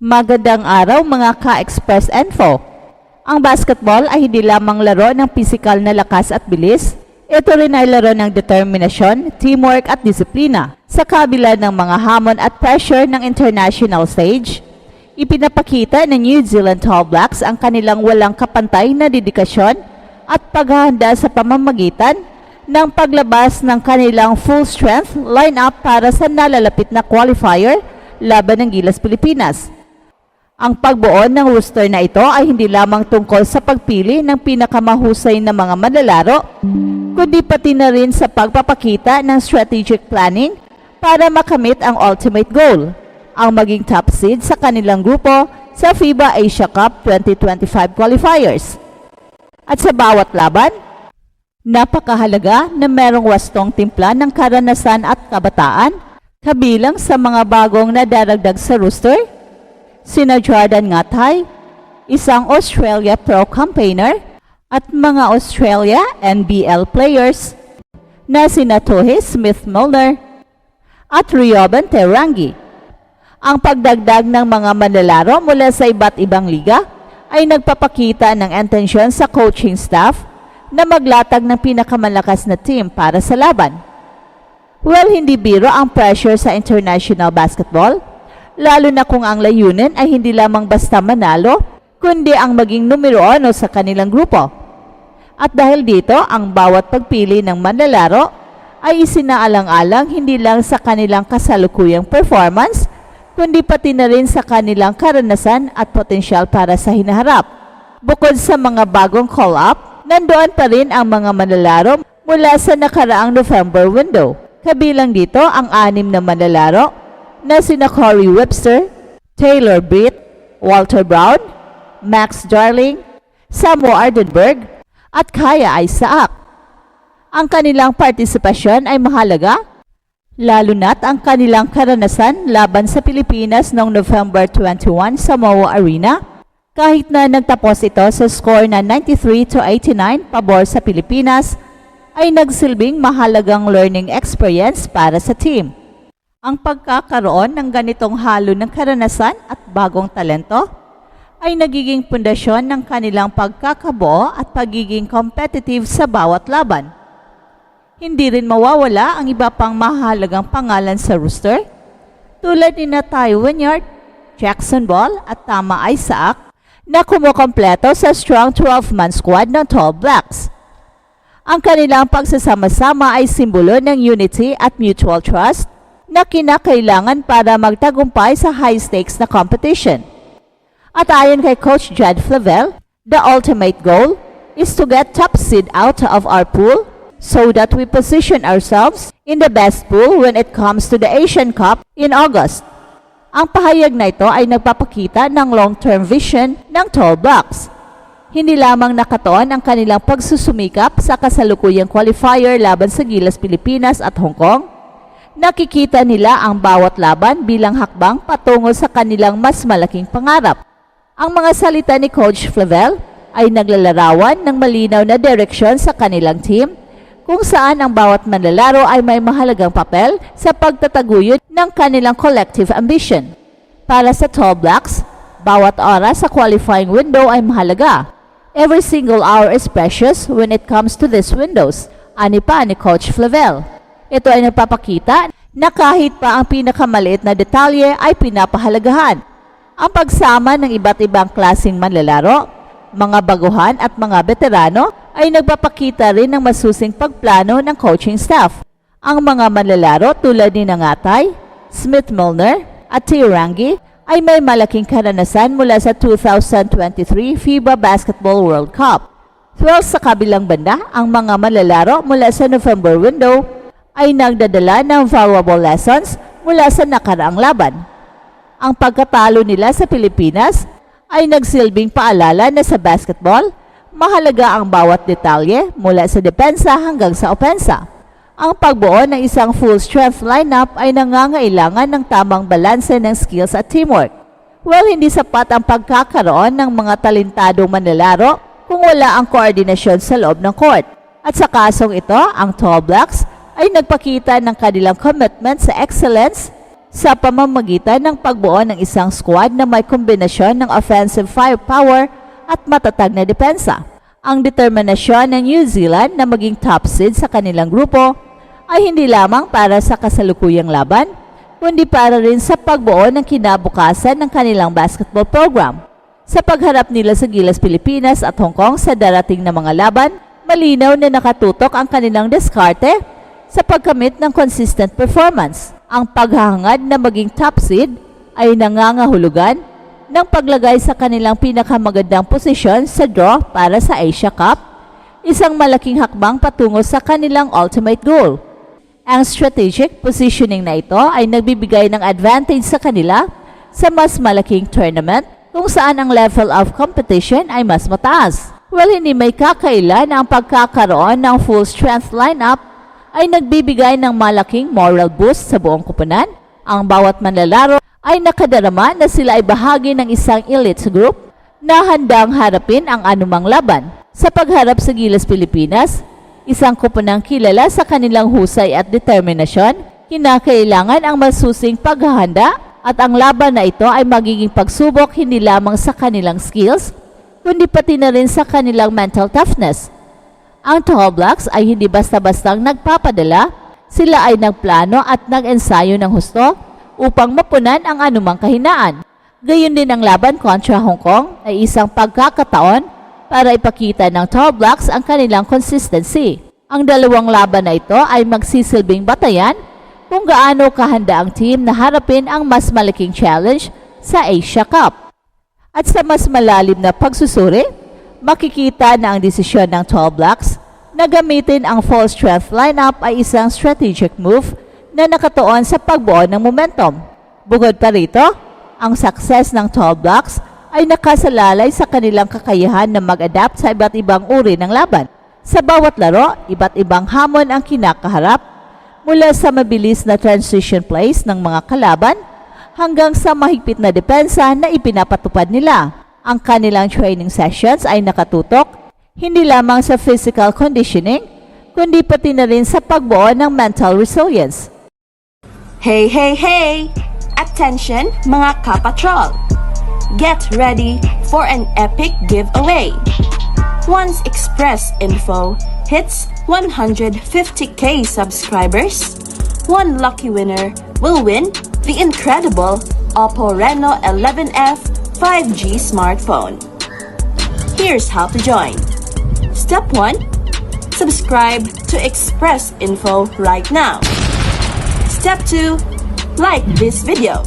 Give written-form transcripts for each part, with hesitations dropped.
Magandang araw mga ka-Express Info. Ang basketball ay hindi lamang laro ng pisikal na lakas at bilis. Ito rin ay laro ng determinasyon, teamwork at disiplina. Sa kabila ng mga hamon at pressure ng international stage, ipinapakita ng New Zealand All Blacks ang kanilang walang kapantay na dedikasyon at paghahanda sa pamamagitan ng paglabas ng kanilang full-strength lineup para sa nalalapit na qualifier laban ng Gilas Pilipinas. Ang pagbuo ng roster na ito ay hindi lamang tungkol sa pagpili ng pinakamahusay na mga manlalaro, kundi pati na rin sa pagpapakita ng strategic planning para makamit ang ultimate goal, ang maging top seed sa kanilang grupo sa FIBA Asia Cup 2025 qualifiers. At sa bawat laban, napakahalaga na merong wastong timpla ng karanasan at kabataan, kabilang sa mga bagong nadaragdag sa roster, sina Jordan Ngatay, isang Australia Pro campaigner, at mga Australia NBL players na sina Tohe Smith-Milner at Rioban Terangi. Ang pagdagdag ng mga manlalaro mula sa iba't ibang liga ay nagpapakita ng intensyon sa coaching staff na maglatag ng pinakamalakas na team para sa laban. Well, hindi biro ang pressure sa international basketball, lalo na kung ang layunin ay hindi lamang basta manalo, kundi ang maging numero 1 sa kanilang grupo. At dahil dito, ang bawat pagpili ng manlalaro ay isinaalang-alang hindi lang sa kanilang kasalukuyang performance, kundi pati na rin sa kanilang karanasan at potensyal para sa hinaharap. Bukod sa mga bagong call-up, nandoon pa rin ang mga manlalaro mula sa nakaraang November window. Kabilang dito ang 6 na manlalaro na sina Corey Webster, Taylor Britt, Walter Brown, Max Darling, Samu Ardenberg, at Kaya Isaac. Ang kanilang partisipasyon ay mahalaga, lalo na't ang kanilang karanasan laban sa Pilipinas noong November 21 sa Moa Arena, kahit na nagtapos ito sa score na 93-89 pabor sa Pilipinas, ay nagsilbing mahalagang learning experience para sa team. Ang pagkakaroon ng ganitong halo ng karanasan at bagong talento ay nagiging pundasyon ng kanilang pagkakabuo at pagiging competitive sa bawat laban. Hindi rin mawawala ang iba pang mahalagang pangalan sa roster, tulad ni Ty Wynyard, Jackson Ball at Tama Isaac na kumukompleto sa strong 12-man squad ng Tall Blacks. Ang kanilang pagsasama-sama ay simbolo ng unity at mutual trust na kinakailangan para magtagumpay sa high-stakes na competition. At ayon kay Coach Jed Flavel, the ultimate goal is to get top seed out of our pool so that we position ourselves in the best pool when it comes to the Asian Cup in August. Ang pahayag na ito ay nagpapakita ng long-term vision ng Tall Blacks. Hindi lamang nakatuon ang kanilang pagsusumikap sa kasalukuyang qualifier laban sa Gilas Pilipinas at Hong Kong, nakikita nila ang bawat laban bilang hakbang patungo sa kanilang mas malaking pangarap. Ang mga salita ni Coach Flavel ay naglalarawan ng malinaw na direksyon sa kanilang team, kung saan ang bawat manlalaro ay may mahalagang papel sa pagtataguyod ng kanilang collective ambition. Para sa Tall Blacks, bawat oras sa qualifying window ay mahalaga. Every single hour is precious when it comes to these windows, ani pa ni Coach Flavel. Ito ay nagpapakita na kahit pa ang pinakamaliit na detalye ay pinapahalagahan. Ang pagsama ng iba't ibang klaseng manlalaro, mga baguhan at mga veterano ay nagpapakita rin ng masusing pagplano ng coaching staff. Ang mga manlalaro tulad ni Ngatay, Smith-Milner at Terangi ay may malaking karanasan mula sa 2023 FIBA Basketball World Cup. Well, sa kabilang banda, ang mga manlalaro mula sa November window ay nagdadala ng valuable lessons mula sa nakaraang laban. Ang pagkatalo nila sa Pilipinas ay nagsilbing paalala na sa basketball, mahalaga ang bawat detalye mula sa depensa hanggang sa opensa. Ang pagbuo ng isang full-strength lineup ay nangangailangan ng tamang balanse ng skills at teamwork. Well, hindi sapat ang pagkakaroon ng mga talentadong manlalaro kung wala ang koordinasyon sa loob ng court. At sa kasong ito, ang Tall Blacks ay nagpakita ng kanilang commitment sa excellence sa pamamagitan ng pagbuo ng isang squad na may kombinasyon ng offensive firepower at matatag na depensa. Ang determinasyon ng New Zealand na maging top seed sa kanilang grupo ay hindi lamang para sa kasalukuyang laban, kundi para rin sa pagbuo ng kinabukasan ng kanilang basketball program. Sa pagharap nila sa Gilas Pilipinas at Hong Kong sa darating na mga laban, malinaw na nakatutok ang kanilang diskarte sa pagkamit ng consistent performance. Ang paghahangad na maging top seed ay nangangahulugan ng paglagay sa kanilang pinakamagandang posisyon sa draw para sa Asia Cup, isang malaking hakbang patungo sa kanilang ultimate goal. Ang strategic positioning na ito ay nagbibigay ng advantage sa kanila sa mas malaking tournament kung saan ang level of competition ay mas mataas. Well, hindi may kakaila na ang pagkakaroon ng full strength lineup ay nagbibigay ng malaking moral boost sa buong koponan. Ang bawat manlalaro ay nakadarama na sila ay bahagi ng isang elite group na handang harapin ang anumang laban. Sa pagharap sa Gilas Pilipinas, isang koponang kilala sa kanilang husay at determinasyon, kinakailangan ang masusing paghahanda at ang laban na ito ay magiging pagsubok hindi lamang sa kanilang skills, kundi pati na rin sa kanilang mental toughness. Ang Tall Blacks ay hindi basta-bastang nagpapadala, sila ay nagplano at nag-ensayo ng husto upang mapunan ang anumang kahinaan. Gayon din ang laban kontra Hong Kong ay isang pagkakataon para ipakita ng Tall Blacks ang kanilang consistency. Ang dalawang laban na ito ay magsisilbing batayan kung gaano kahanda ang team na harapin ang mas malaking challenge sa Asia Cup. At sa mas malalim na pagsusuri, makikita na ang desisyon ng Tall Blacks na gamitin ang full strength lineup ay isang strategic move na nakatuon sa pagbuo ng momentum. Bukod pa rito, ang success ng Tall Blacks ay nakasalalay sa kanilang kakayahan na mag-adapt sa iba't ibang uri ng laban. Sa bawat laro, iba't ibang hamon ang kinakaharap, mula sa mabilis na transition plays ng mga kalaban hanggang sa mahigpit na depensa na ipinapatupad nila. Ang kanilang training sessions ay nakatutok hindi lamang sa physical conditioning, kundi pati na rin sa pagbuo ng mental resilience. Hey, hey, hey! Attention mga kapatrol! Get ready for an epic giveaway! Once Express Info hits 150k subscribers, one lucky winner will win the incredible Oppo Reno 11F 5G smartphone. Here's how to join. Step 1. Subscribe to Express Info right now. Step 2. Like this video.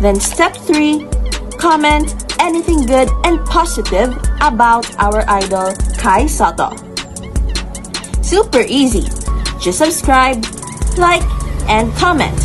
Then step 3. Comment anything good and positive about our idol Kai Soto. Super easy. Just subscribe, like, and comment.